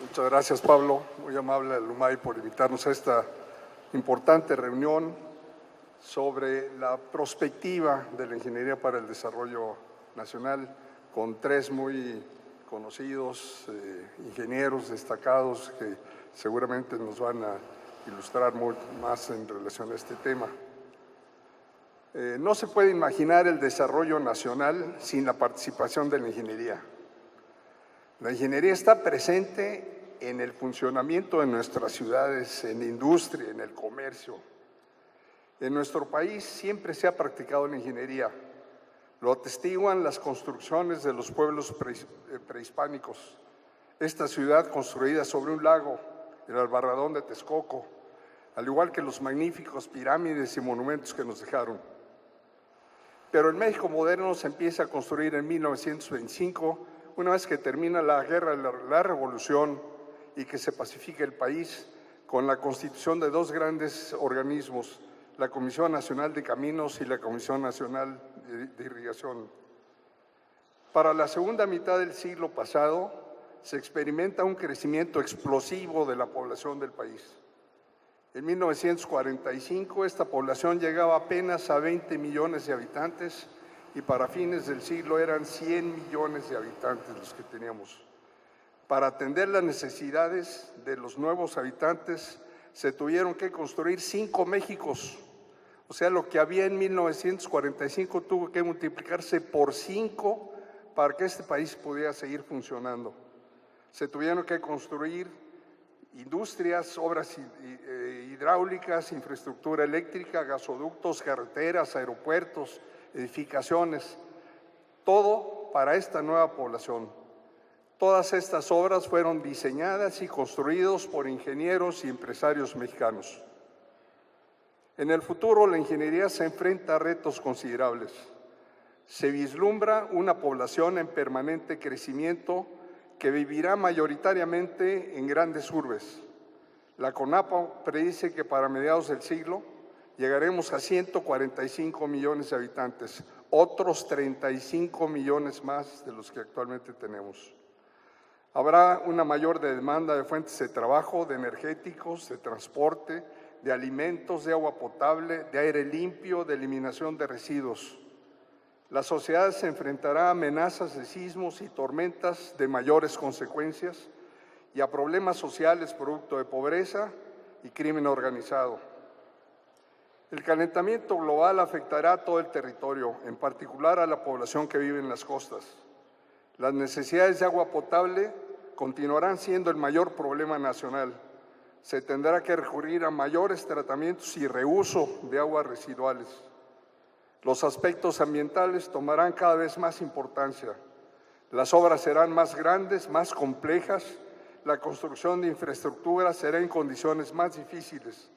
Muchas gracias, Pablo. Muy amable al UMAI por invitarnos a esta importante reunión sobre la prospectiva de la Ingeniería para el Desarrollo Nacional, con tres muy conocidos ingenieros destacados que seguramente nos van a ilustrar más en relación a este tema. No se puede imaginar el desarrollo nacional sin la participación de la ingeniería. La ingeniería está presente en el funcionamiento de nuestras ciudades, en la industria, en el comercio. En nuestro país siempre se ha practicado la ingeniería. Lo atestiguan las construcciones de los pueblos prehispánicos. Esta ciudad construida sobre un lago, el Albarradón de Texcoco, al igual que los magníficos pirámides y monumentos que nos dejaron. Pero el México moderno se empieza a construir en 1925, una vez que termina la guerra de la Revolución y que se pacifica el país con la constitución de dos grandes organismos, la Comisión Nacional de Caminos y la Comisión Nacional de Irrigación. Para la segunda mitad del siglo pasado se experimenta un crecimiento explosivo de la población del país. En 1945 esta población llegaba apenas a 20 millones de habitantes y para fines del siglo eran 100 millones de habitantes los que teníamos. Para atender las necesidades de los nuevos habitantes se tuvieron que construir 5 Méxicos. O sea, lo que había en 1945 tuvo que multiplicarse por 5 para que este país pudiera seguir funcionando. Se tuvieron que construir industrias, obras hidráulicas, infraestructura eléctrica, gasoductos, carreteras, aeropuertos, edificaciones, todo para esta nueva población. Todas estas obras fueron diseñadas y construidas por ingenieros y empresarios mexicanos. En el futuro, la ingeniería se enfrenta a retos considerables. Se vislumbra una población en permanente crecimiento que vivirá mayoritariamente en grandes urbes. La CONAPO predice que para mediados del siglo llegaremos a 145 millones de habitantes, otros 35 millones más de los que actualmente tenemos. Habrá una mayor demanda de fuentes de trabajo, de energéticos, de transporte, de alimentos, de agua potable, de aire limpio, de eliminación de residuos. La sociedad se enfrentará a amenazas de sismos y tormentas de mayores consecuencias y a problemas sociales producto de pobreza y crimen organizado. El calentamiento global afectará a todo el territorio, en particular a la población que vive en las costas. Las necesidades de agua potable continuarán siendo el mayor problema nacional. Se tendrá que recurrir a mayores tratamientos y reuso de aguas residuales. Los aspectos ambientales tomarán cada vez más importancia. Las obras serán más grandes, más complejas. La construcción de infraestructura será en condiciones más difíciles.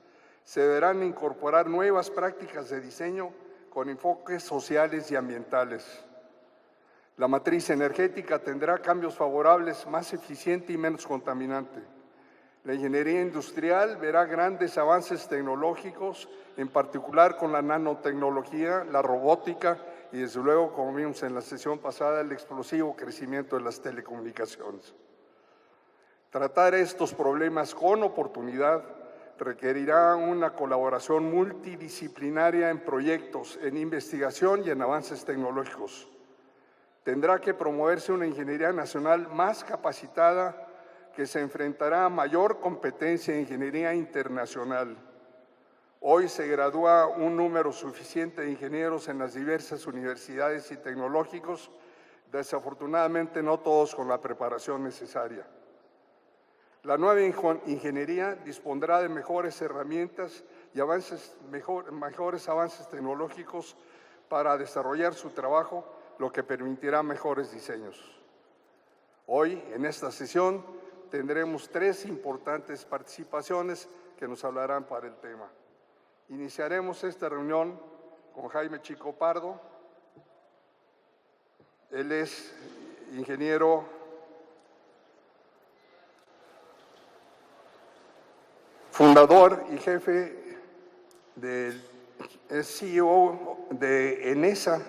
Se deberán incorporar nuevas prácticas de diseño con enfoques sociales y ambientales. La matriz energética tendrá cambios favorables, más eficiente y menos contaminante. La ingeniería industrial verá grandes avances tecnológicos, en particular con la nanotecnología, la robótica y, desde luego, como vimos en la sesión pasada, el explosivo crecimiento de las telecomunicaciones. Tratar estos problemas con oportunidad requerirá una colaboración multidisciplinaria en proyectos, en investigación y en avances tecnológicos. Tendrá que promoverse una ingeniería nacional más capacitada que se enfrentará a mayor competencia en ingeniería internacional. Hoy se gradúa un número suficiente de ingenieros en las diversas universidades y tecnológicos, desafortunadamente no todos con la preparación necesaria. La nueva ingeniería dispondrá de mejores herramientas y mejores avances tecnológicos para desarrollar su trabajo, lo que permitirá mejores diseños. Hoy, en esta sesión, tendremos 3 importantes participaciones que nos hablarán para el tema. Iniciaremos esta reunión con Jaime Chico Pardo. Él es ingeniero fundador y jefe es CEO de Enesa,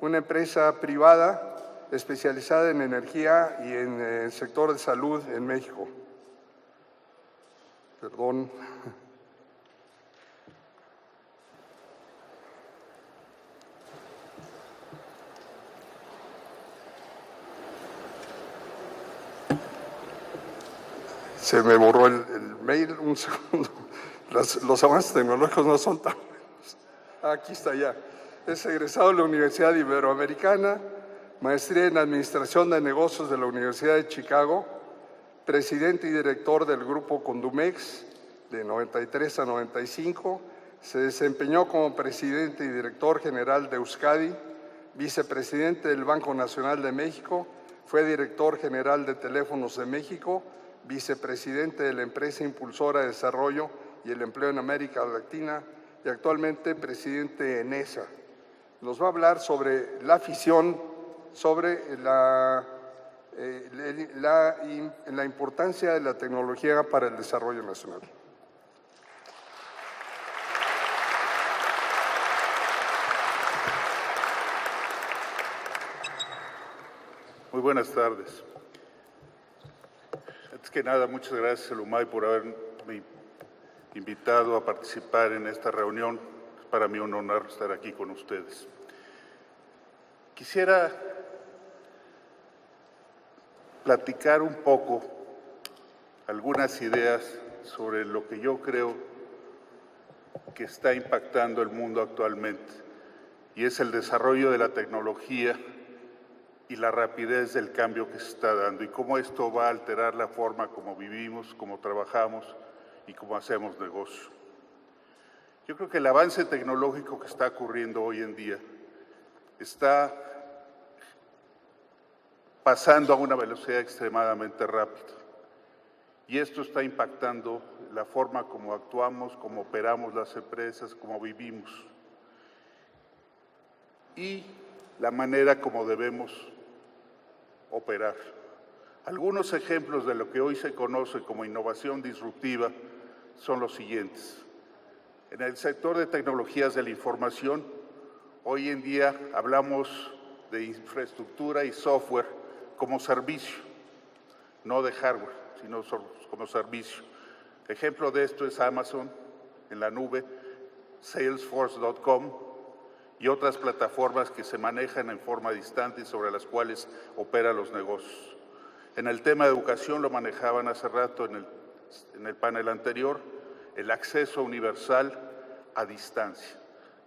una empresa privada especializada en energía y en el sector de salud en México. Perdón. Se me borró el mail, un segundo. Los avances tecnológicos no son tan buenos. Aquí está ya. Es egresado de la Universidad Iberoamericana, maestría en Administración de Negocios de la Universidad de Chicago, presidente y director del Grupo Condumex de 93 a 95. Se desempeñó como presidente y director general de Euskadi, vicepresidente del Banco Nacional de México, fue director general de Teléfonos de México, vicepresidente de la empresa impulsora de desarrollo y el empleo en América Latina y actualmente presidente de ENESA. Nos va a hablar sobre la fisión, sobre la importancia de la tecnología para el desarrollo nacional. Muy buenas tardes. Antes que nada, muchas gracias al UMAI por haberme invitado a participar en esta reunión. Es para mí un honor estar aquí con ustedes. Quisiera platicar un poco algunas ideas sobre lo que yo creo que está impactando el mundo actualmente, y es el desarrollo de la tecnología y la rapidez del cambio que se está dando y cómo esto va a alterar la forma como vivimos, cómo trabajamos y cómo hacemos negocio. Yo creo que el avance tecnológico que está ocurriendo hoy en día está pasando a una velocidad extremadamente rápida y esto está impactando la forma como actuamos, como operamos las empresas, como vivimos y la manera como debemos operar. Algunos ejemplos de lo que hoy se conoce como innovación disruptiva son los siguientes. En el sector de tecnologías de la información, hoy en día hablamos de infraestructura y software como servicio, no de hardware, sino como servicio. Ejemplo de esto es Amazon en la nube, Salesforce.com, y otras plataformas que se manejan en forma distante y sobre las cuales operan los negocios. En el tema de educación, lo manejaban hace rato en el panel anterior, el acceso universal a distancia,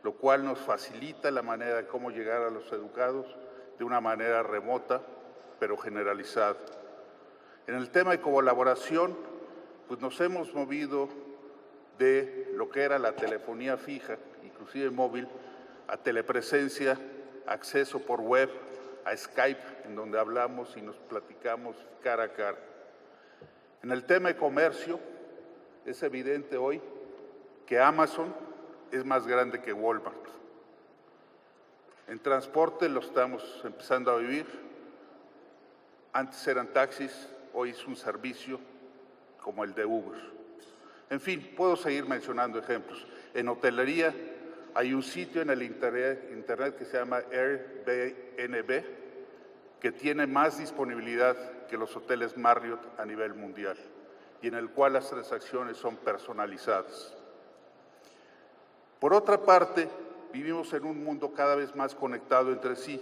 lo cual nos facilita la manera de cómo llegar a los educados de una manera remota, pero generalizada. En el tema de colaboración, pues nos hemos movido de lo que era la telefonía fija, inclusive móvil, a telepresencia, acceso por web, a Skype, en donde hablamos y nos platicamos cara a cara. En el tema de comercio, es evidente hoy que Amazon es más grande que Walmart. En transporte lo estamos empezando a vivir. Antes eran taxis, hoy es un servicio como el de Uber. En fin, puedo seguir mencionando ejemplos. En hotelería, hay un sitio en el internet que se llama Airbnb, que tiene más disponibilidad que los hoteles Marriott a nivel mundial y en el cual las transacciones son personalizadas. Por otra parte, vivimos en un mundo cada vez más conectado entre sí,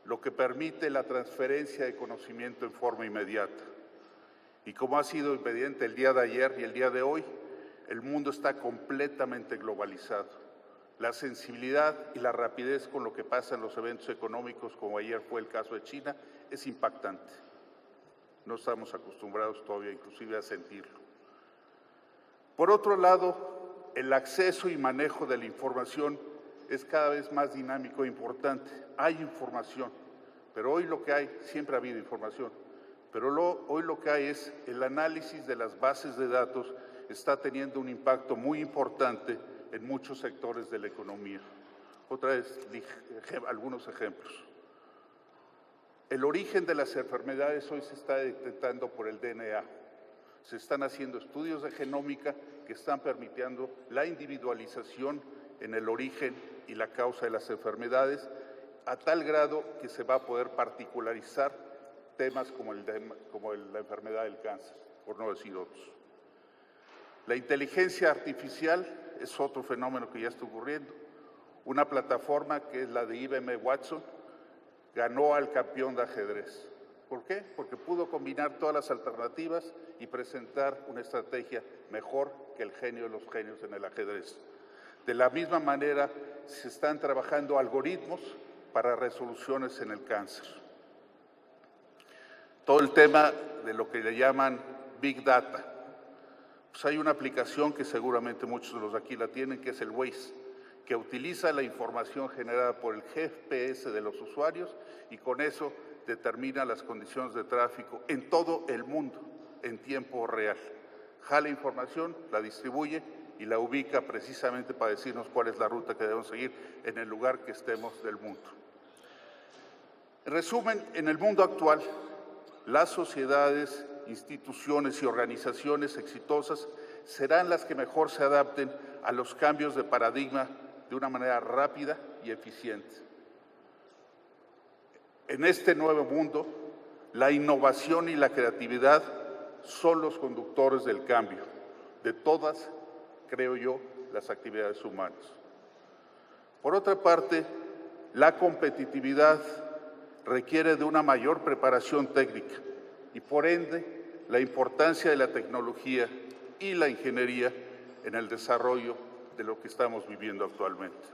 lo que permite la transferencia de conocimiento en forma inmediata. Y como ha sido evidente el día de ayer y el día de hoy, el mundo está completamente globalizado. La sensibilidad y la rapidez con lo que pasa en los eventos económicos, como ayer fue el caso de China, es impactante. No estamos acostumbrados todavía inclusive a sentirlo. Por otro lado, el acceso y manejo de la información es cada vez más dinámico e importante. Hay información, pero hoy lo que hay, siempre ha habido información, pero hoy lo que hay es el análisis de las bases de datos está teniendo un impacto muy importante en muchos sectores de la economía. Otra vez, algunos ejemplos. El origen de las enfermedades hoy se está detectando por el DNA. Se están haciendo estudios de genómica que están permitiendo la individualización en el origen y la causa de las enfermedades, a tal grado que se va a poder particularizar temas como la enfermedad del cáncer, por no decir otros. La inteligencia artificial es otro fenómeno que ya está ocurriendo. Una plataforma que es la de IBM Watson ganó al campeón de ajedrez. ¿Por qué? Porque pudo combinar todas las alternativas y presentar una estrategia mejor que el genio de los genios en el ajedrez. De la misma manera, se están trabajando algoritmos para resoluciones en el cáncer. Todo el tema de lo que le llaman Big Data. Pues hay una aplicación que seguramente muchos de los de aquí la tienen, que es el Waze, que utiliza la información generada por el GPS de los usuarios y con eso determina las condiciones de tráfico en todo el mundo en tiempo real. Jala información, la distribuye y la ubica precisamente para decirnos cuál es la ruta que debemos seguir en el lugar que estemos del mundo. En resumen, en el mundo actual, las sociedades, instituciones y organizaciones exitosas serán las que mejor se adapten a los cambios de paradigma de una manera rápida y eficiente. En este nuevo mundo, la innovación y la creatividad son los conductores del cambio de todas, creo yo, las actividades humanas. Por otra parte, la competitividad requiere de una mayor preparación técnica y, por ende, la importancia de la tecnología y la ingeniería en el desarrollo de lo que estamos viviendo actualmente.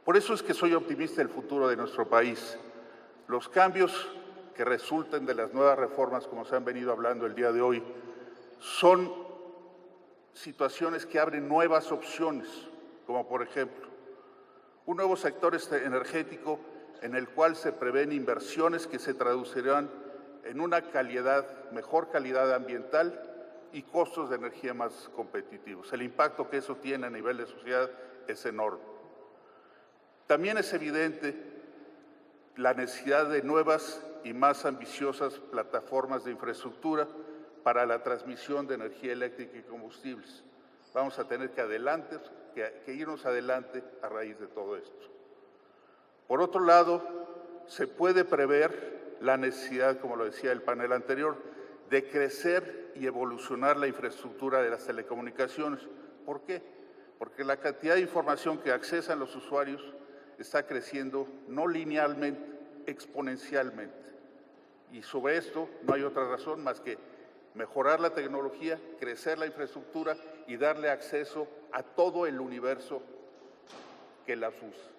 Por eso es que soy optimista del futuro de nuestro país. Los cambios que resulten de las nuevas reformas, como se han venido hablando el día de hoy, son situaciones que abren nuevas opciones, como por ejemplo, un nuevo sector energético en el cual se prevén inversiones que se traducirán en una mejor calidad ambiental y costos de energía más competitivos. El impacto que eso tiene a nivel de sociedad es enorme. También es evidente la necesidad de nuevas y más ambiciosas plataformas de infraestructura para la transmisión de energía eléctrica y combustibles. Vamos a tener que irnos adelante a raíz de todo esto. Por otro lado, se puede prever la necesidad, como lo decía el panel anterior, de crecer y evolucionar la infraestructura de las telecomunicaciones. ¿Por qué? Porque la cantidad de información que accesan los usuarios está creciendo no linealmente, exponencialmente. Y sobre esto no hay otra razón más que mejorar la tecnología, crecer la infraestructura y darle acceso a todo el universo que las usa.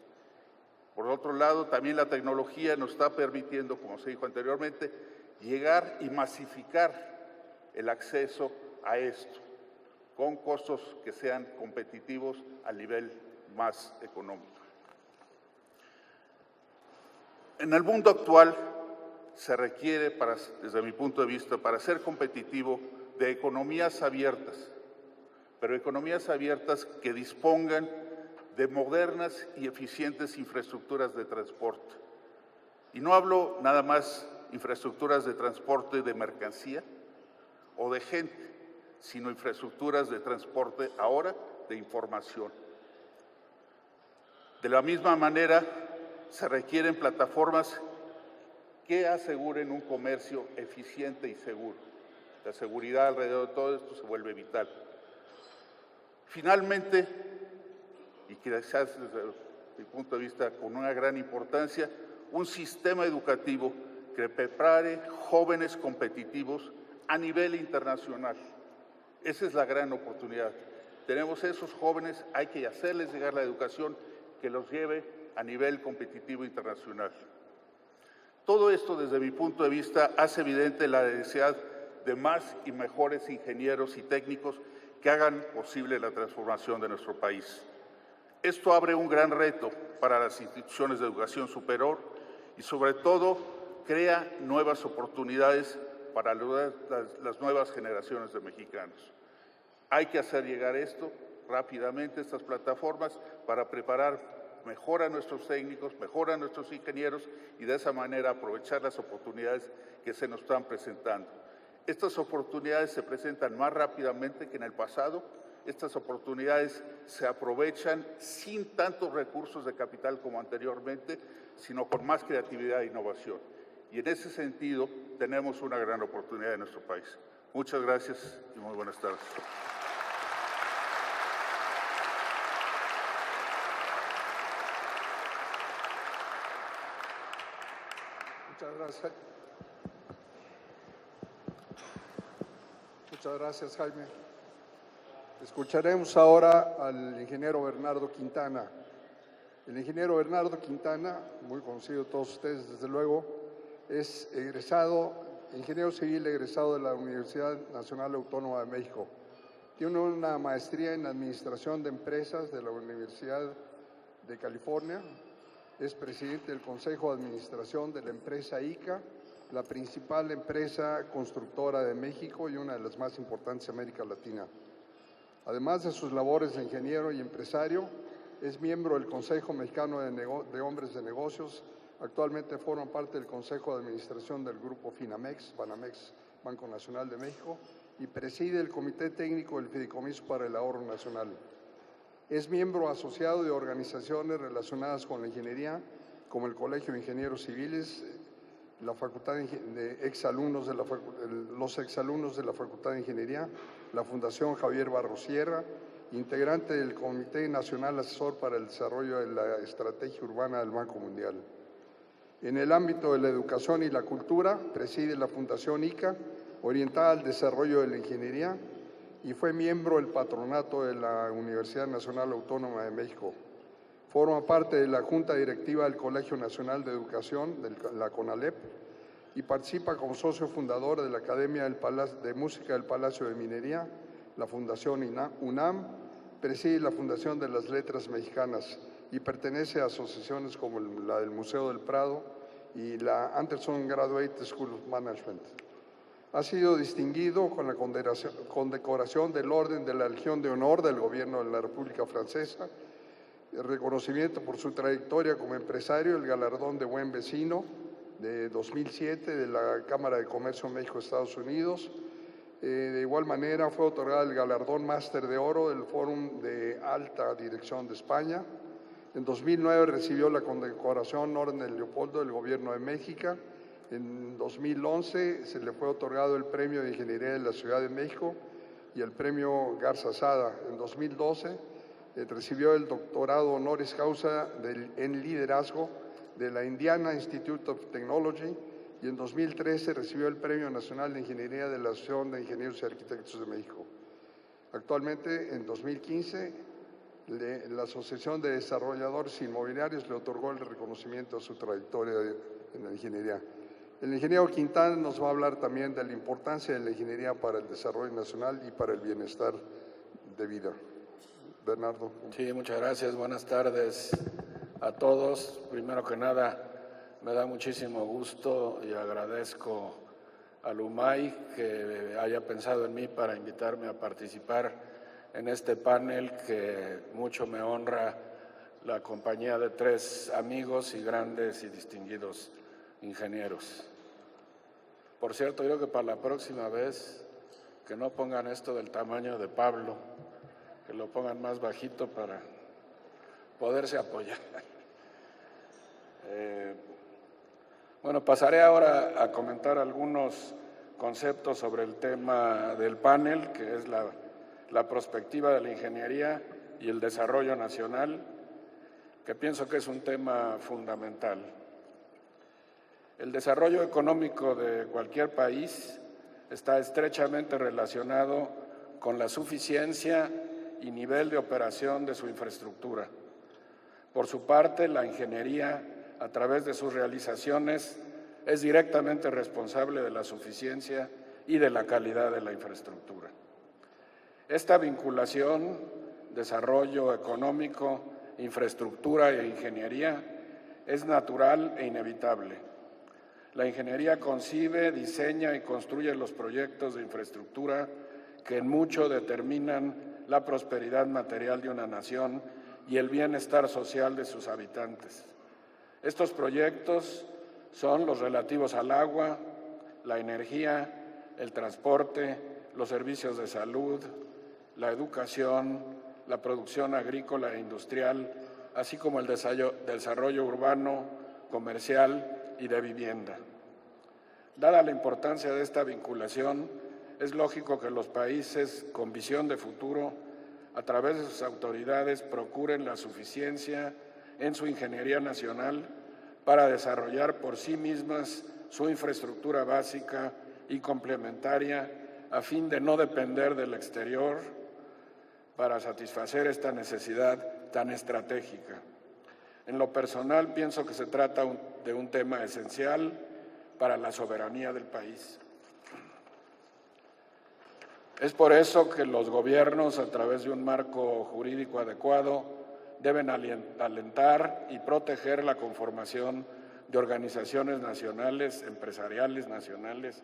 Por otro lado, también la tecnología nos está permitiendo, como se dijo anteriormente, llegar y masificar el acceso a esto, con costos que sean competitivos al nivel más económico. En el mundo actual se requiere, desde mi punto de vista, para ser competitivo, de economías abiertas, pero economías abiertas que dispongan de modernas y eficientes infraestructuras de transporte. Y no hablo nada más infraestructuras de transporte de mercancía o de gente, sino infraestructuras de transporte ahora de información. De la misma manera, se requieren plataformas que aseguren un comercio eficiente y seguro. La seguridad alrededor de todo esto se vuelve vital. Finalmente, y quizás desde mi punto de vista con una gran importancia, un sistema educativo que prepare jóvenes competitivos a nivel internacional. Esa es la gran oportunidad. Tenemos esos jóvenes, hay que hacerles llegar la educación que los lleve a nivel competitivo internacional. Todo esto, desde mi punto de vista, hace evidente la necesidad de más y mejores ingenieros y técnicos que hagan posible la transformación de nuestro país. Esto abre un gran reto para las instituciones de educación superior y, sobre todo, crea nuevas oportunidades para las nuevas generaciones de mexicanos. Hay que hacer llegar esto rápidamente, estas plataformas, para preparar mejor a nuestros técnicos, mejor a nuestros ingenieros y de esa manera aprovechar las oportunidades que se nos están presentando. Estas oportunidades se presentan más rápidamente que en el pasado. Estas oportunidades se aprovechan sin tantos recursos de capital como anteriormente, sino con más creatividad e innovación. Y en ese sentido tenemos una gran oportunidad en nuestro país. Muchas gracias y muy buenas tardes. Muchas gracias. Muchas gracias, Jaime. Escucharemos ahora al ingeniero Bernardo Quintana. El ingeniero Bernardo Quintana, muy conocido de todos ustedes, desde luego, es ingeniero civil egresado de la Universidad Nacional Autónoma de México. Tiene una maestría en Administración de Empresas de la Universidad de California. Es presidente del Consejo de Administración de la empresa ICA, la principal empresa constructora de México y una de las más importantes de América Latina. Además de sus labores de ingeniero y empresario, es miembro del Consejo Mexicano de Hombres de Negocios. Actualmente forma parte del Consejo de Administración del Grupo Finamex, Banamex, Banco Nacional de México, y preside el Comité Técnico del Fideicomiso para el Ahorro Nacional. Es miembro asociado de organizaciones relacionadas con la ingeniería, como el Colegio de Ingenieros Civiles, la Facultad de los exalumnos de la Facultad de Ingeniería, la Fundación Javier Barrosierra, integrante del Comité Nacional Asesor para el Desarrollo de la Estrategia Urbana del Banco Mundial. En el ámbito de la educación y la cultura, preside la Fundación ICA, orientada al desarrollo de la ingeniería, y fue miembro del patronato de la Universidad Nacional Autónoma de México. Forma parte de la Junta Directiva del Colegio Nacional de Educación, de la CONALEP, y participa como socio fundador de la Academia de Música del Palacio de Minería, la Fundación UNAM, preside la Fundación de las Letras Mexicanas y pertenece a asociaciones como la del Museo del Prado y la Anderson Graduate School of Management. Ha sido distinguido con la condecoración del Orden de la Legión de Honor del Gobierno de la República Francesa, el reconocimiento por su trayectoria como empresario, el galardón de Buen Vecino de 2007 de la Cámara de Comercio México-Estados Unidos. De igual manera fue otorgado el galardón Máster de Oro del Fórum de Alta Dirección de España. En 2009 recibió la condecoración Orden de Leopoldo del Gobierno de México. En 2011 se le fue otorgado el Premio de Ingeniería de la Ciudad de México y el Premio Garza Sada. En 2012 recibió el doctorado honoris causa en liderazgo de la Indiana Institute of Technology y en 2013 recibió el Premio Nacional de Ingeniería de la Asociación de Ingenieros y Arquitectos de México. Actualmente, en 2015, la Asociación de Desarrolladores Inmobiliarios le otorgó el reconocimiento a su trayectoria en la ingeniería. El ingeniero Quintana nos va a hablar también de la importancia de la ingeniería para el desarrollo nacional y para el bienestar de vida. Bernardo. Sí, muchas gracias. Buenas tardes a todos. Primero que nada, me da muchísimo gusto y agradezco al UMAI que haya pensado en mí para invitarme a participar en este panel que mucho me honra la compañía de tres amigos y grandes y distinguidos ingenieros. Por cierto, yo creo que para la próxima vez que no pongan esto del tamaño de Pablo, que lo pongan más bajito para poderse apoyar. Bueno, pasaré ahora a comentar algunos conceptos sobre el tema del panel, que es la perspectiva de la ingeniería y el desarrollo nacional, que pienso que es un tema fundamental. El desarrollo económico de cualquier país está estrechamente relacionado con la suficiencia y nivel de operación de su infraestructura. Por su parte, la ingeniería, a través de sus realizaciones, es directamente responsable de la suficiencia y de la calidad de la infraestructura. Esta vinculación, desarrollo económico, infraestructura e ingeniería, es natural e inevitable. La ingeniería concibe, diseña y construye los proyectos de infraestructura que en mucho determinan la prosperidad material de una nación y el bienestar social de sus habitantes. Estos proyectos son los relativos al agua, la energía, el transporte, los servicios de salud, la educación, la producción agrícola e industrial, así como el desarrollo urbano, comercial y de vivienda. Dada la importancia de esta vinculación, es lógico que los países con visión de futuro, a través de sus autoridades, procuren la suficiencia en su ingeniería nacional para desarrollar por sí mismas su infraestructura básica y complementaria a fin de no depender del exterior para satisfacer esta necesidad tan estratégica. En lo personal, pienso que se trata de un tema esencial para la soberanía del país. Es por eso que los gobiernos, a través de un marco jurídico adecuado, deben alentar y proteger la conformación de organizaciones nacionales, empresariales nacionales,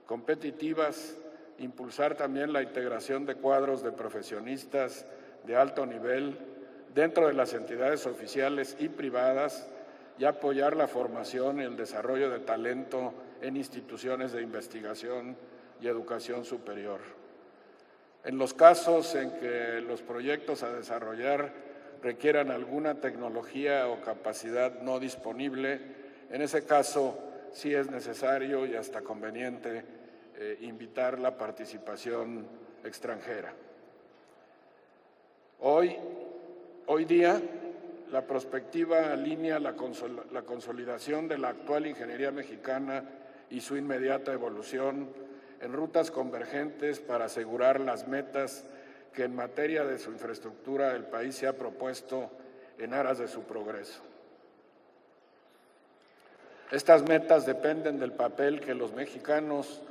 competitivas, impulsar también la integración de cuadros de profesionistas de alto nivel dentro de las entidades oficiales y privadas y apoyar la formación y el desarrollo de talento en instituciones de investigación y educación superior. En los casos en que los proyectos a desarrollar requieran alguna tecnología o capacidad no disponible, en ese caso sí es necesario y hasta conveniente invitar la participación extranjera. Hoy día, la prospectiva alinea la consolidación de la actual ingeniería mexicana y su inmediata evolución en rutas convergentes para asegurar las metas que en materia de su infraestructura el país se ha propuesto en aras de su progreso. Estas metas dependen del papel que los mexicanos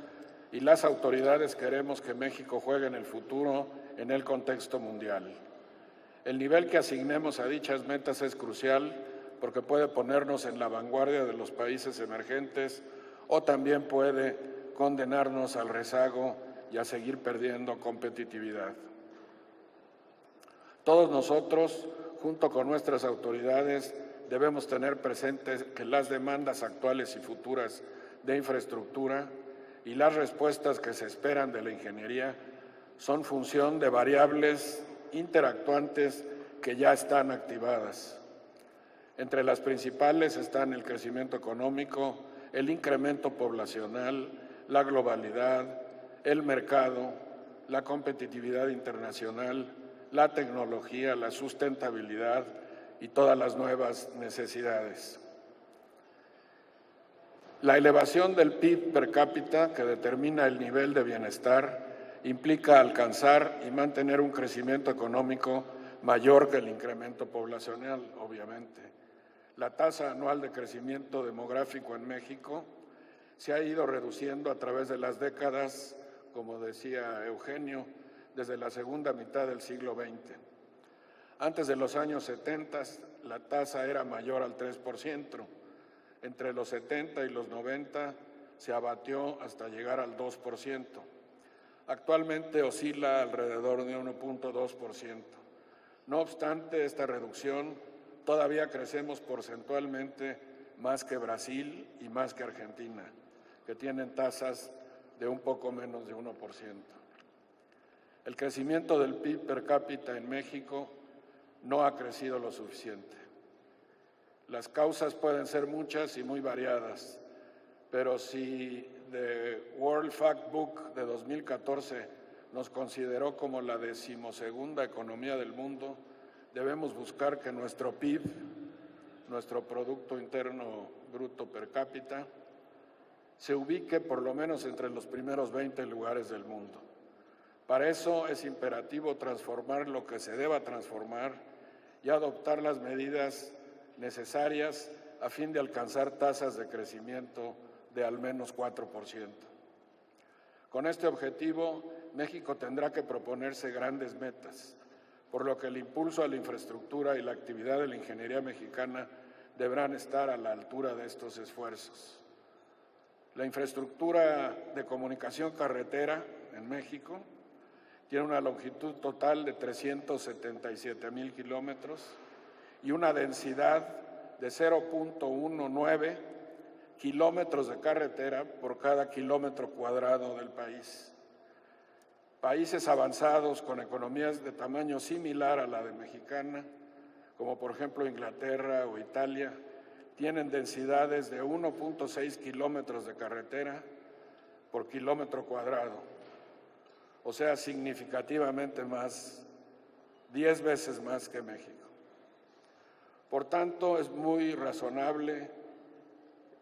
y las autoridades queremos que México juegue en el futuro en el contexto mundial. El nivel que asignemos a dichas metas es crucial porque puede ponernos en la vanguardia de los países emergentes o también puede condenarnos al rezago y a seguir perdiendo competitividad. Todos nosotros, junto con nuestras autoridades, debemos tener presente que las demandas actuales y futuras de infraestructura y las respuestas que se esperan de la ingeniería son función de variables interactuantes que ya están activadas. Entre las principales están el crecimiento económico, el incremento poblacional, la globalidad, el mercado, la competitividad internacional, la tecnología, la sustentabilidad y todas las nuevas necesidades. La elevación del PIB per cápita, que determina el nivel de bienestar, implica alcanzar y mantener un crecimiento económico mayor que el incremento poblacional, obviamente. La tasa anual de crecimiento demográfico en México se ha ido reduciendo a través de las décadas, como decía Eugenio, desde la segunda mitad del siglo XX. Antes de los años 70, la tasa era mayor al 3%. Entre los 70 y los 90 se abatió hasta llegar al 2%. Actualmente oscila alrededor de 1.2%. No obstante esta reducción, todavía crecemos porcentualmente más que Brasil y más que Argentina, que tienen tasas de un poco menos de 1%. El crecimiento del PIB per cápita en México no ha crecido lo suficiente. Las causas pueden ser muchas y muy variadas, pero si The World Factbook de 2014 nos consideró como la 12ª economía del mundo, debemos buscar que nuestro PIB, nuestro Producto Interno Bruto per cápita, se ubique por lo menos entre los primeros 20 lugares del mundo. Para eso es imperativo transformar lo que se deba transformar y adoptar las medidas necesarias a fin de alcanzar tasas de crecimiento de al menos 4%. Con este objetivo, México tendrá que proponerse grandes metas, por lo que el impulso a la infraestructura y la actividad de la ingeniería mexicana deberán estar a la altura de estos esfuerzos. La infraestructura de comunicación carretera en México tiene una longitud total de 377,000 kilómetros y una densidad de 0.19 kilómetros de carretera por cada kilómetro cuadrado del país. Países avanzados con economías de tamaño similar a la de mexicana, como por ejemplo Inglaterra o Italia, tienen densidades de 1.6 kilómetros de carretera por kilómetro cuadrado. o sea, significativamente más, 10 veces más que México. Por tanto, es muy razonable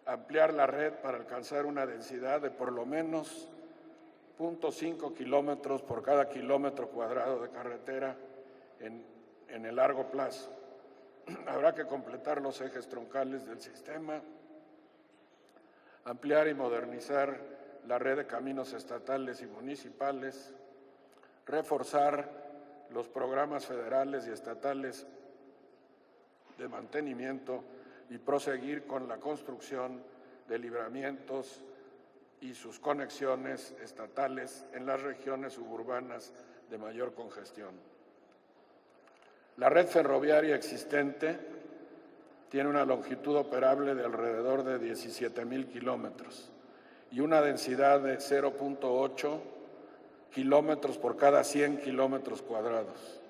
ampliar la red para alcanzar una densidad de por lo menos 0.5 kilómetros por cada kilómetro cuadrado de carretera en el largo plazo. Habrá que completar los ejes troncales del sistema, ampliar y modernizar la red de caminos estatales y municipales, reforzar los programas federales y estatales de mantenimiento y proseguir con la construcción de libramientos y sus conexiones estatales en las regiones suburbanas de mayor congestión. La red ferroviaria existente tiene una longitud operable de alrededor de 17,000 kilómetros y una densidad de 0.8 kilómetros por cada 100 kilómetros cuadrados.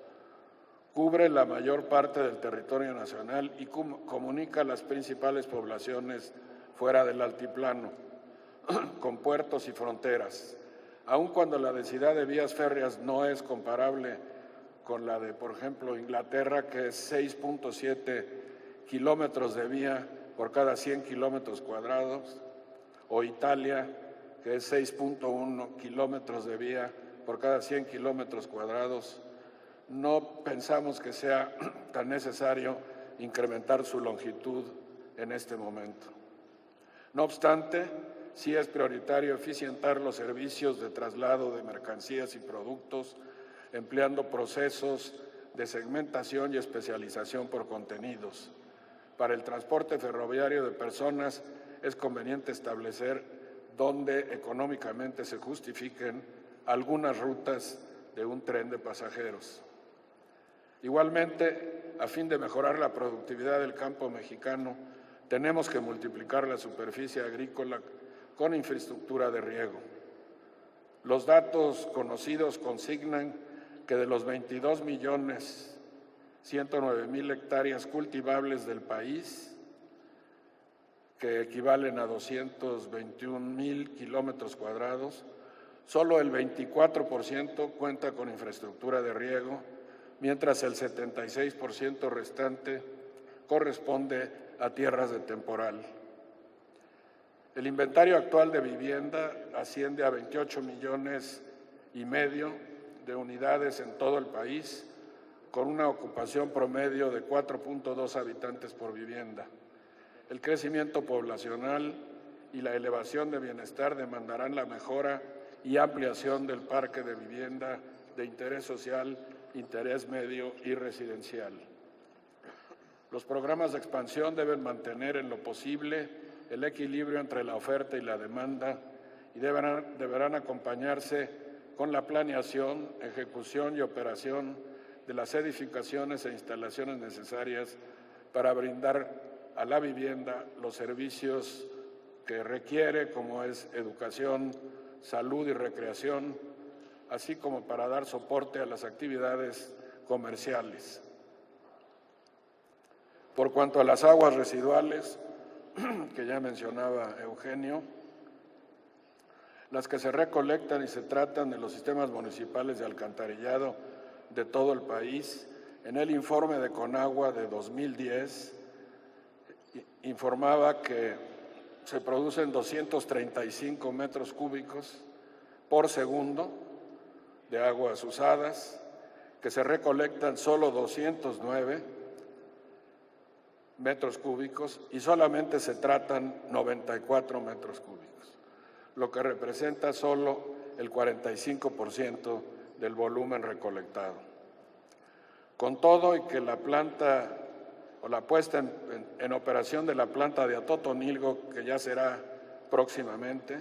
Cubre la mayor parte del territorio nacional y comunica las principales poblaciones fuera del altiplano, con puertos y fronteras. Aun cuando la densidad de vías férreas no es comparable con la de, por ejemplo, Inglaterra, que es 6.7 kilómetros de vía por cada 100 kilómetros cuadrados, o Italia, que es 6.1 kilómetros de vía por cada 100 kilómetros cuadrados, no pensamos que sea tan necesario incrementar su longitud en este momento. No obstante, sí es prioritario eficientar los servicios de traslado de mercancías y productos, empleando procesos de segmentación y especialización por contenidos. Para el transporte ferroviario de personas es conveniente establecer dónde económicamente se justifiquen algunas rutas de un tren de pasajeros. Igualmente, a fin de mejorar la productividad del campo mexicano, tenemos que multiplicar la superficie agrícola con infraestructura de riego. Los datos conocidos consignan que de los 22.109.000 hectáreas cultivables del país, que equivalen a 221,000 kilómetros cuadrados, solo el 24% cuenta con infraestructura de riego, mientras el 76% restante corresponde a tierras de temporal. El inventario actual de vivienda asciende a 28,5 millones de unidades en todo el país, con una ocupación promedio de 4.2 habitantes por vivienda. El crecimiento poblacional y la elevación de bienestar demandarán la mejora y ampliación del parque de vivienda de interés social, interés medio y residencial. Los programas de expansión deben mantener en lo posible el equilibrio entre la oferta y la demanda y deberán acompañarse con la planeación, ejecución y operación de las edificaciones e instalaciones necesarias para brindar a la vivienda los servicios que requiere, como es educación, salud y recreación, así como para dar soporte a las actividades comerciales. Por cuanto a las aguas residuales, que ya mencionaba Eugenio, las que se recolectan y se tratan en los sistemas municipales de alcantarillado de todo el país, en el informe de Conagua de 2010, informaba que se producen 235 metros cúbicos por segundo de aguas usadas, que se recolectan solo 209 metros cúbicos y solamente se tratan 94 metros cúbicos, lo que representa solo el 45% del volumen recolectado. Con todo y que la planta o la puesta en operación de la planta de Atotonilco, que ya será próximamente,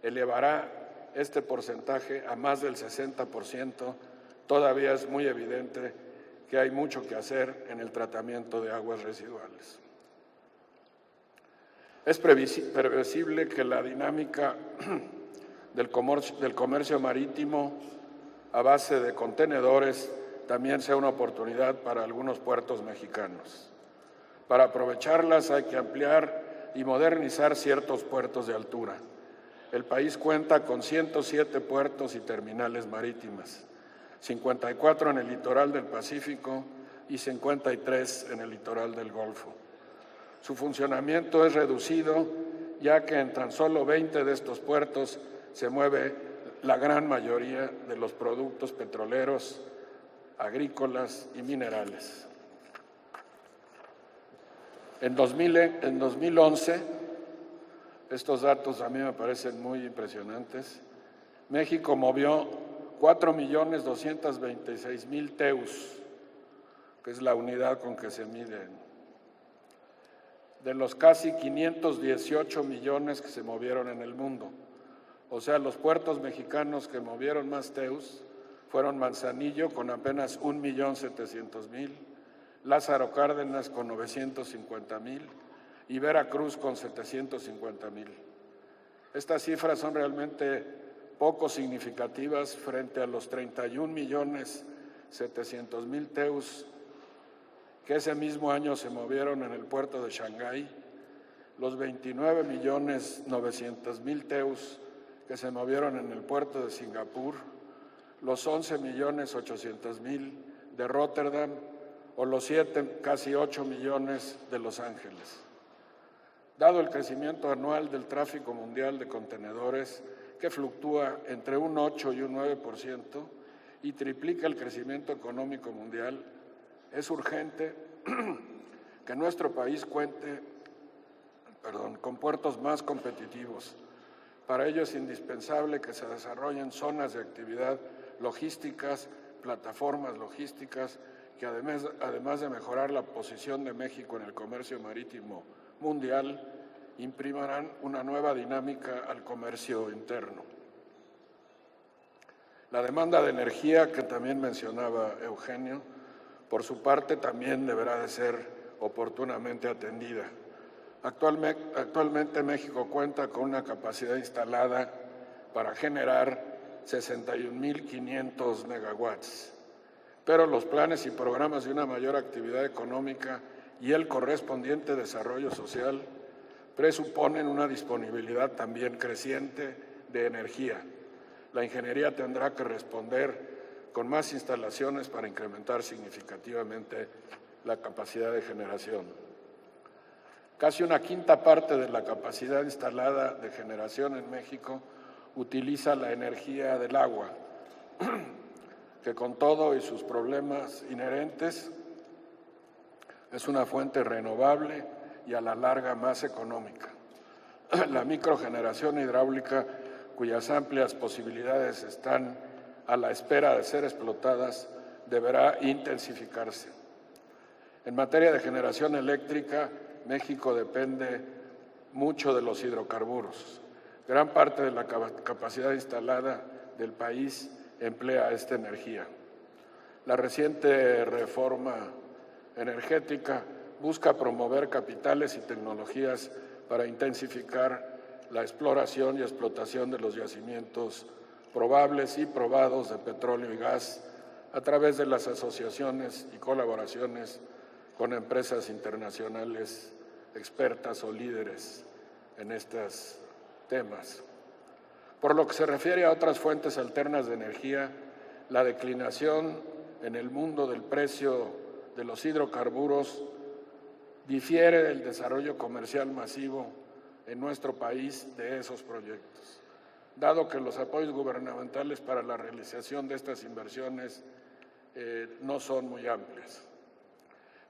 elevará este porcentaje a más del 60%, todavía es muy evidente que hay mucho que hacer en el tratamiento de aguas residuales. Es previsible que la dinámica del comercio marítimo a base de contenedores también sea una oportunidad para algunos puertos mexicanos. Para aprovecharlas hay que ampliar y modernizar ciertos puertos de altura. el país cuenta con 107 puertos y terminales marítimas, 54 en el litoral del Pacífico y 53 en el litoral del Golfo. Su funcionamiento es reducido, ya que en tan solo 20 de estos puertos se mueve la gran mayoría de los productos petroleros, agrícolas y minerales. En 2011, estos datos a mí me parecen muy impresionantes, México movió 4.226.000 TEUs, que es la unidad con que se miden, de los casi 518 millones que se movieron en el mundo. O sea, los puertos mexicanos que movieron más TEUs fueron Manzanillo con apenas 1.700.000, Lázaro Cárdenas con 950.000 y Veracruz con 750.000. Estas cifras son realmente poco significativas frente a los 31.700.000 TEUs que ese mismo año se movieron en el puerto de Shanghái, los 29.900.000 TEUs que se movieron en el puerto de Singapur, los 11.800.000 de Rotterdam o los casi 8 millones de Los Ángeles. Dado el crecimiento anual del tráfico mundial de contenedores, que fluctúa entre un 8 y un 9% y triplica el crecimiento económico mundial, es urgente que nuestro país cuente con puertos más competitivos. Para ello es indispensable que se desarrollen zonas de actividad logísticas, plataformas logísticas, que además de mejorar la posición de México en el comercio marítimo mundial, imprimirán una nueva dinámica al comercio interno. La demanda de energía, que también mencionaba Eugenio, por su parte también deberá de ser oportunamente atendida. Actualmente México cuenta con una capacidad instalada para generar 61.500 megawatts, pero los planes y programas de una mayor actividad económica y el correspondiente desarrollo social presuponen una disponibilidad también creciente de energía. La ingeniería tendrá que responder con más instalaciones para incrementar significativamente la capacidad de generación. Casi una quinta parte de la capacidad instalada de generación en México utiliza la energía del agua, que con todo y sus problemas inherentes es una fuente renovable y a la larga más económica. La microgeneración hidráulica, cuyas amplias posibilidades están a la espera de ser explotadas, deberá intensificarse. En materia de generación eléctrica, México depende mucho de los hidrocarburos. Gran parte de la capacidad instalada del país emplea esta energía. La reciente reforma energética busca promover capitales y tecnologías para intensificar la exploración y explotación de los yacimientos probables y probados de petróleo y gas a través de las asociaciones y colaboraciones con empresas internacionales expertas o líderes en estos temas. Por lo que se refiere a otras fuentes alternas de energía, la declinación en el mundo del precio de los hidrocarburos difiere del desarrollo comercial masivo en nuestro país de esos proyectos, dado que los apoyos gubernamentales para la realización de estas inversiones no son muy amplios.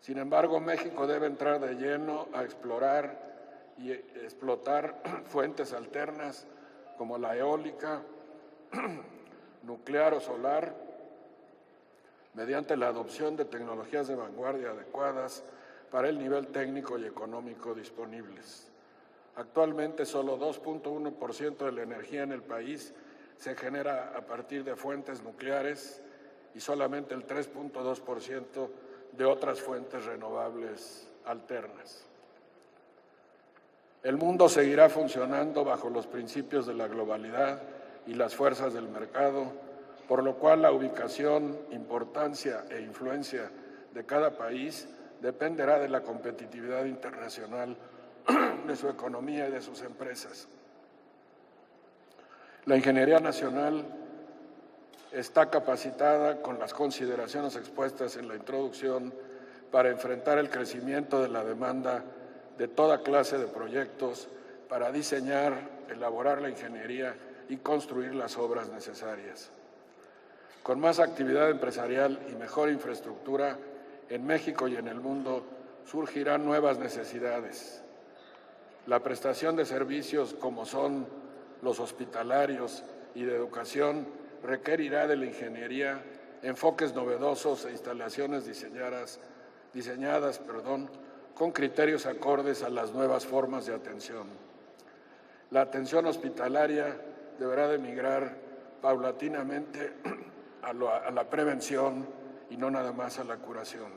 Sin embargo, México debe entrar de lleno a explorar y explotar fuentes alternas como la eólica, nuclear o solar, mediante la adopción de tecnologías de vanguardia adecuadas para el nivel técnico y económico disponibles. Actualmente, solo 2.1% de la energía en el país se genera a partir de fuentes nucleares y solamente el 3.2% de otras fuentes renovables alternas. El mundo seguirá funcionando bajo los principios de la globalidad y las fuerzas del mercado, por lo cual la ubicación, importancia e influencia de cada país dependerá de la competitividad internacional de su economía y de sus empresas. La Ingeniería Nacional está capacitada con las consideraciones expuestas en la introducción para enfrentar el crecimiento de la demanda de toda clase de proyectos, para diseñar, elaborar la ingeniería y construir las obras necesarias. Con más actividad empresarial y mejor infraestructura, en México y en el mundo surgirán nuevas necesidades. La prestación de servicios como son los hospitalarios y de educación requerirá de la ingeniería enfoques novedosos e instalaciones diseñadas con criterios acordes a las nuevas formas de atención. La atención hospitalaria deberá de migrar paulatinamente a la prevención y no nada más a la curación.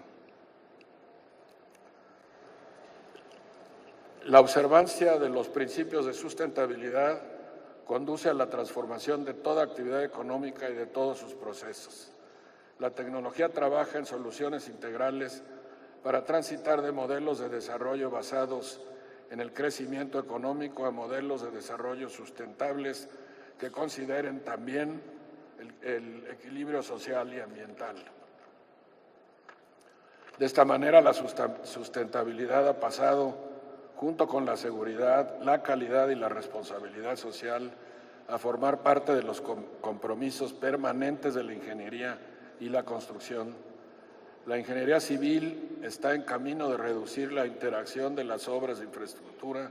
La observancia de los principios de sustentabilidad conduce a la transformación de toda actividad económica y de todos sus procesos. La tecnología trabaja en soluciones integrales para transitar de modelos de desarrollo basados en el crecimiento económico a modelos de desarrollo sustentables que consideren también el equilibrio social y ambiental. De esta manera, la sustentabilidad ha pasado, junto con la seguridad, la calidad y la responsabilidad social, a formar parte de los compromisos permanentes de la ingeniería y la construcción. La ingeniería civil está en camino de reducir la interacción de las obras de infraestructura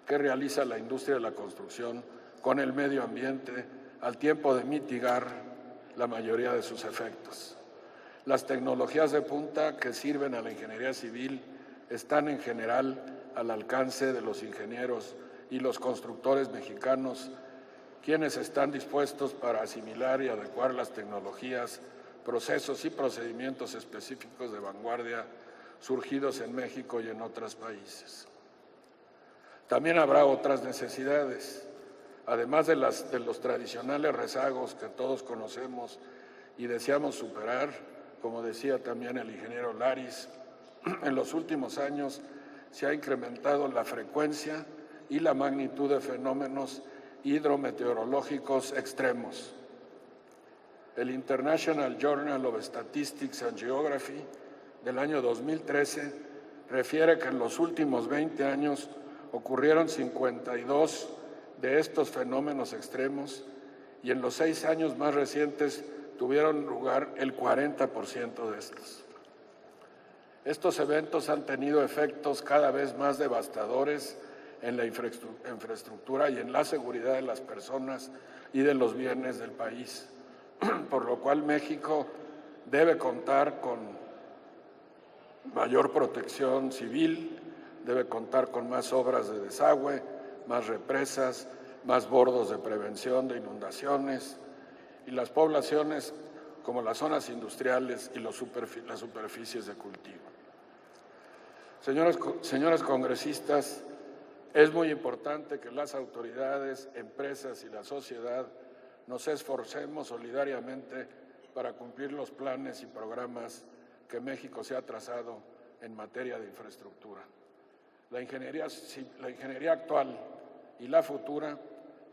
que realiza la industria de la construcción con el medio ambiente, al tiempo de mitigar la mayoría de sus efectos. Las tecnologías de punta que sirven a la ingeniería civil están en general al alcance de los ingenieros y los constructores mexicanos, quienes están dispuestos para asimilar y adecuar las tecnologías, procesos y procedimientos específicos de vanguardia surgidos en México y en otros países. También habrá otras necesidades, además de los tradicionales rezagos que todos conocemos y deseamos superar, como decía también el ingeniero Laris. En los últimos años se ha incrementado la frecuencia y la magnitud de fenómenos hidrometeorológicos extremos. El International Journal of Statistics and Geography del año 2013 refiere que en los últimos 20 años ocurrieron 52 de estos fenómenos extremos y en los 6 años más recientes tuvieron lugar el 40% de estos. Estos eventos han tenido efectos cada vez más devastadores en la infraestructura y en la seguridad de las personas y de los bienes del país, por lo cual México debe contar con mayor protección civil, debe contar con más obras de desagüe, más represas, más bordos de prevención de inundaciones, y las poblaciones como las zonas industriales y las superficies de cultivo. Señores congresistas, es muy importante que las autoridades, empresas y la sociedad nos esforcemos solidariamente para cumplir los planes y programas que México se ha trazado en materia de infraestructura. La ingeniería actual y la futura,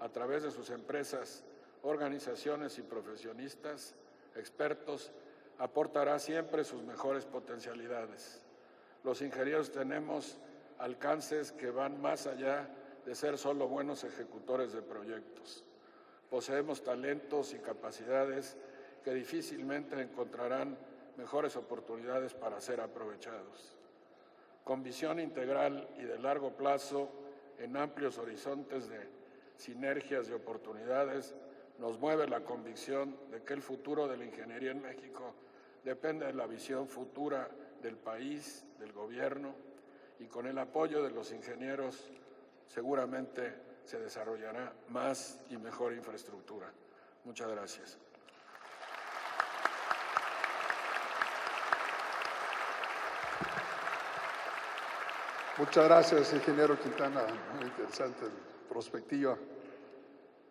a través de sus empresas, organizaciones y profesionistas, expertos, aportará siempre sus mejores potencialidades. Los ingenieros tenemos alcances que van más allá de ser solo buenos ejecutores de proyectos. Poseemos talentos y capacidades que difícilmente encontrarán mejores oportunidades para ser aprovechados. Con visión integral y de largo plazo, en amplios horizontes de sinergias y oportunidades, nos mueve la convicción de que el futuro de la ingeniería en México depende de la visión futura del país, del gobierno, y con el apoyo de los ingenieros seguramente se desarrollará más y mejor infraestructura. Muchas gracias. Muchas gracias, ingeniero Quintana. Muy interesante perspectiva.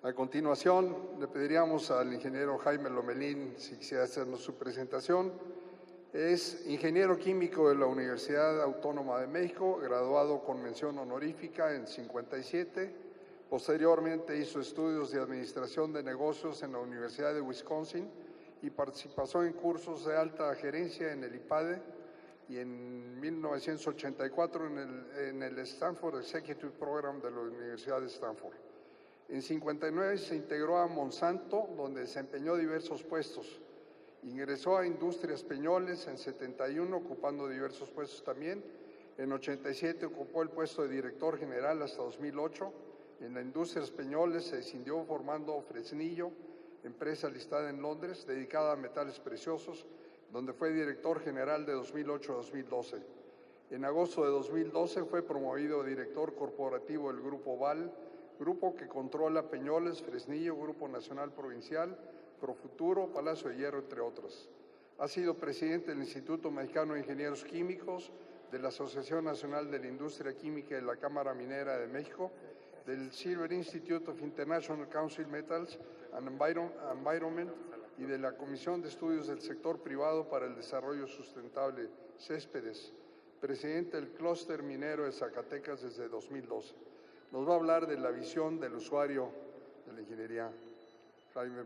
A continuación, le pediríamos al ingeniero Jaime Lomelín si quisiera hacernos su presentación. Es ingeniero químico de la Universidad Autónoma de México, graduado con mención honorífica en 57, Posteriormente hizo estudios de Administración de Negocios en la Universidad de Wisconsin y participó en cursos de alta gerencia en el IPADE y en 1984 en el Stanford Executive Program de la Universidad de Stanford. En 59 se integró a Monsanto, donde desempeñó diversos puestos. Ingresó a Industrias Peñoles en 71, ocupando diversos puestos también. En 87 ocupó el puesto de director general hasta 2008. En la Industrias Peñoles se escindió formando Fresnillo, empresa listada en Londres, dedicada a metales preciosos, donde fue director general de 2008 a 2012. En agosto de 2012 fue promovido a director corporativo del Grupo VAL, grupo que controla Peñoles, Fresnillo, Grupo Nacional Provincial, Profuturo, Palacio de Hierro, entre otros. Ha sido presidente del Instituto Mexicano de Ingenieros Químicos, de la Asociación Nacional de la Industria Química de la Cámara Minera de México, del Silver Institute of International Council Metals and Environment y de la Comisión de Estudios del Sector Privado para el Desarrollo Sustentable, Céspedes, presidente del Clúster Minero de Zacatecas desde 2012. Nos va a hablar de la visión del usuario de la ingeniería. Jaime,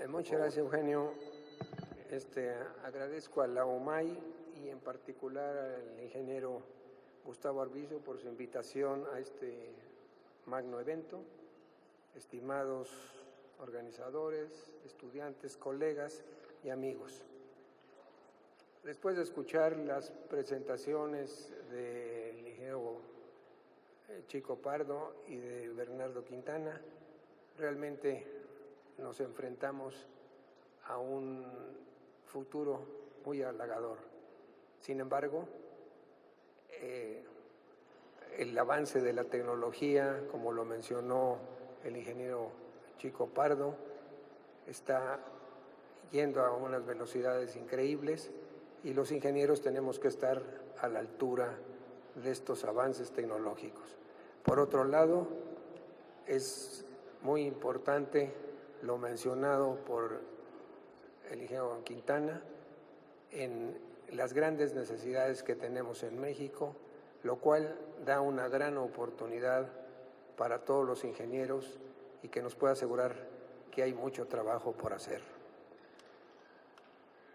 muchas gracias, Eugenio. Agradezco a la OMAI y en particular al ingeniero Gustavo Arvizu por su invitación a este magno evento. Estimados organizadores, estudiantes, colegas y amigos. Después de escuchar las presentaciones del ingeniero Chico Pardo y de Bernardo Quintana, realmente nos enfrentamos a un futuro muy halagador. Sin embargo, el avance de la tecnología, como lo mencionó el ingeniero Chico Pardo, está yendo a unas velocidades increíbles y los ingenieros tenemos que estar a la altura de estos avances tecnológicos. Por otro lado, es muy importante lo mencionado por el ingeniero Quintana en las grandes necesidades que tenemos en México, lo cual da una gran oportunidad para todos los ingenieros y que nos puede asegurar que hay mucho trabajo por hacer.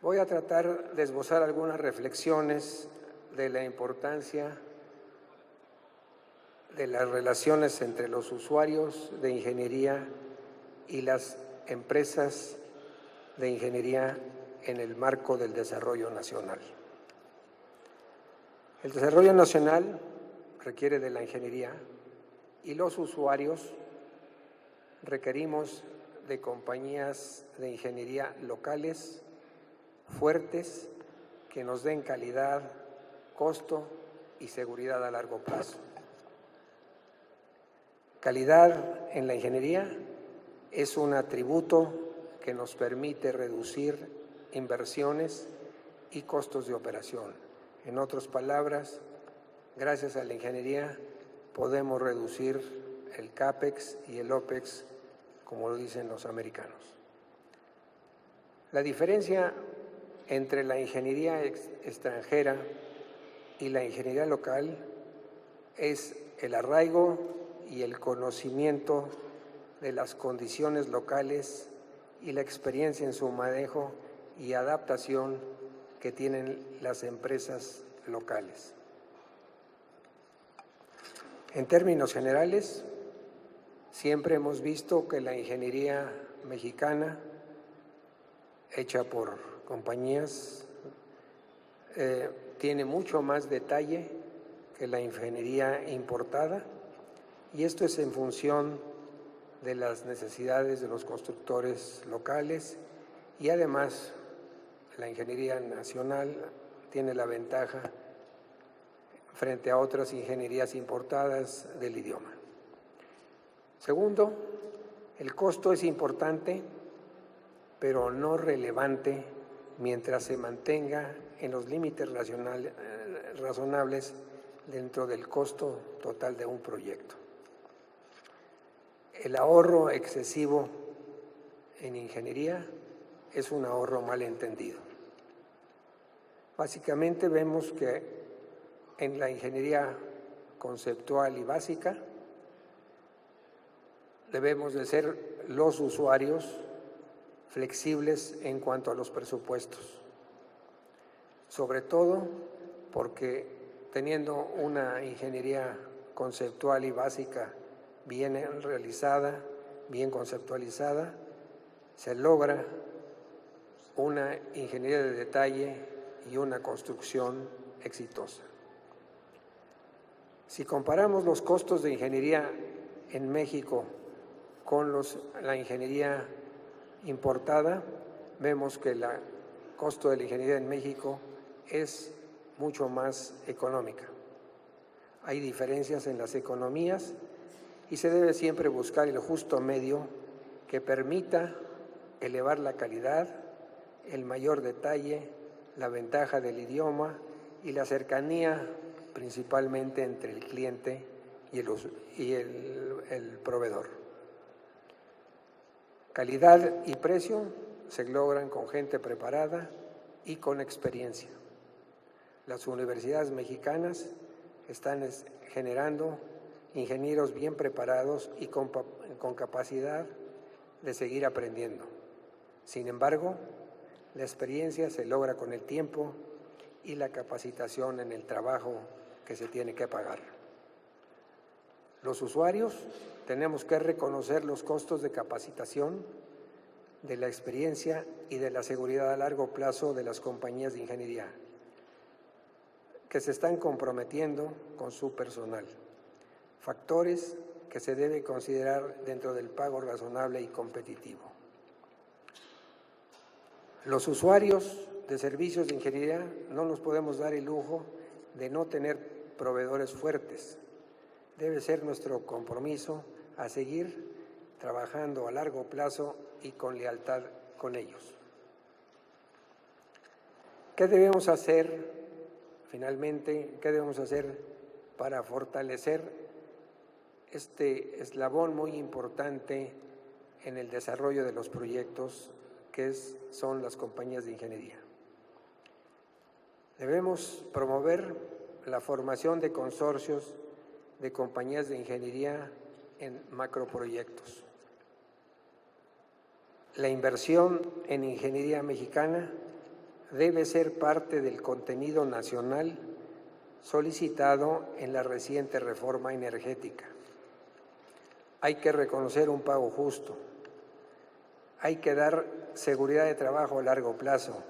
Voy a tratar de esbozar algunas reflexiones de la importancia de las relaciones entre los usuarios de ingeniería y las empresas de ingeniería en el marco del desarrollo nacional. El desarrollo nacional requiere de la ingeniería y los usuarios requerimos de compañías de ingeniería locales, fuertes, que nos den calidad, costo y seguridad a largo plazo. Calidad en la ingeniería es un atributo que nos permite reducir inversiones y costos de operación. En otras palabras, gracias a la ingeniería podemos reducir el CAPEX y el OPEX, como lo dicen los americanos. La diferencia entre la ingeniería extranjera y la ingeniería local es el arraigo y el conocimiento de las condiciones locales y la experiencia en su manejo y adaptación que tienen las empresas locales. En términos generales, siempre hemos visto que la ingeniería mexicana, hecha por compañías, tiene mucho más detalle que la ingeniería importada, y esto es en función de las necesidades de los constructores locales, y además la ingeniería nacional tiene la ventaja frente a otras ingenierías importadas del idioma. Segundo, el costo es importante, pero no relevante mientras se mantenga en los límites razonables dentro del costo total de un proyecto. El ahorro excesivo en ingeniería es un ahorro mal entendido. Básicamente vemos que en la ingeniería conceptual y básica debemos de ser los usuarios flexibles en cuanto a los presupuestos, sobre todo porque teniendo una ingeniería conceptual y básica bien realizada, bien conceptualizada, se logra una ingeniería de detalle y una construcción exitosa. Si comparamos los costos de ingeniería en México con la ingeniería importada, vemos que el costo de la ingeniería en México es mucho más económica. Hay diferencias en las economías y se debe siempre buscar el justo medio que permita elevar la calidad, el mayor detalle, la ventaja del idioma y la cercanía principalmente entre el cliente y el proveedor. Calidad y precio se logran con gente preparada y con experiencia. Las universidades mexicanas están generando ingenieros bien preparados y con capacidad de seguir aprendiendo. Sin embargo, la experiencia se logra con el tiempo y la capacitación en el trabajo que se tiene que pagar. Los usuarios tenemos que reconocer los costos de capacitación, de la experiencia y de la seguridad a largo plazo de las compañías de ingeniería que se están comprometiendo con su personal. Factores que se debe considerar dentro del pago razonable y competitivo. Los usuarios de servicios de ingeniería no nos podemos dar el lujo de no tener proveedores fuertes. Debe ser nuestro compromiso a seguir trabajando a largo plazo y con lealtad con ellos. ¿Qué debemos hacer, finalmente, qué debemos hacer para fortalecer este eslabón muy importante en el desarrollo de los proyectos que son las compañías de ingeniería? Debemos promover la formación de consorcios de compañías de ingeniería en macroproyectos. La inversión en ingeniería mexicana debe ser parte del contenido nacional solicitado en la reciente reforma energética. Hay que reconocer un pago justo. Hay que dar seguridad de trabajo a largo plazo,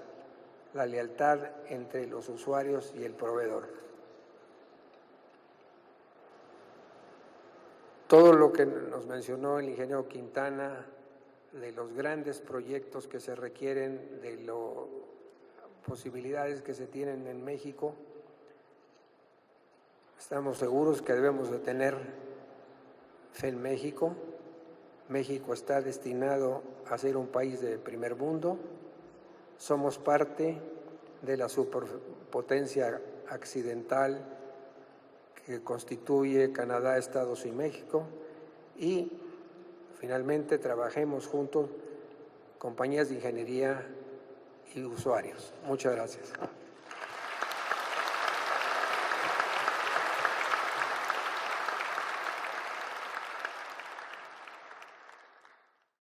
la lealtad entre los usuarios y el proveedor. Todo lo que nos mencionó el ingeniero Quintana, de los grandes proyectos que se requieren, de las posibilidades que se tienen en México, estamos seguros que debemos de tener fe en México. México está destinado a ser un país de primer mundo. Somos parte de la superpotencia accidental que constituye Canadá, Estados y México, y finalmente trabajemos juntos, compañías de ingeniería y usuarios. Muchas gracias.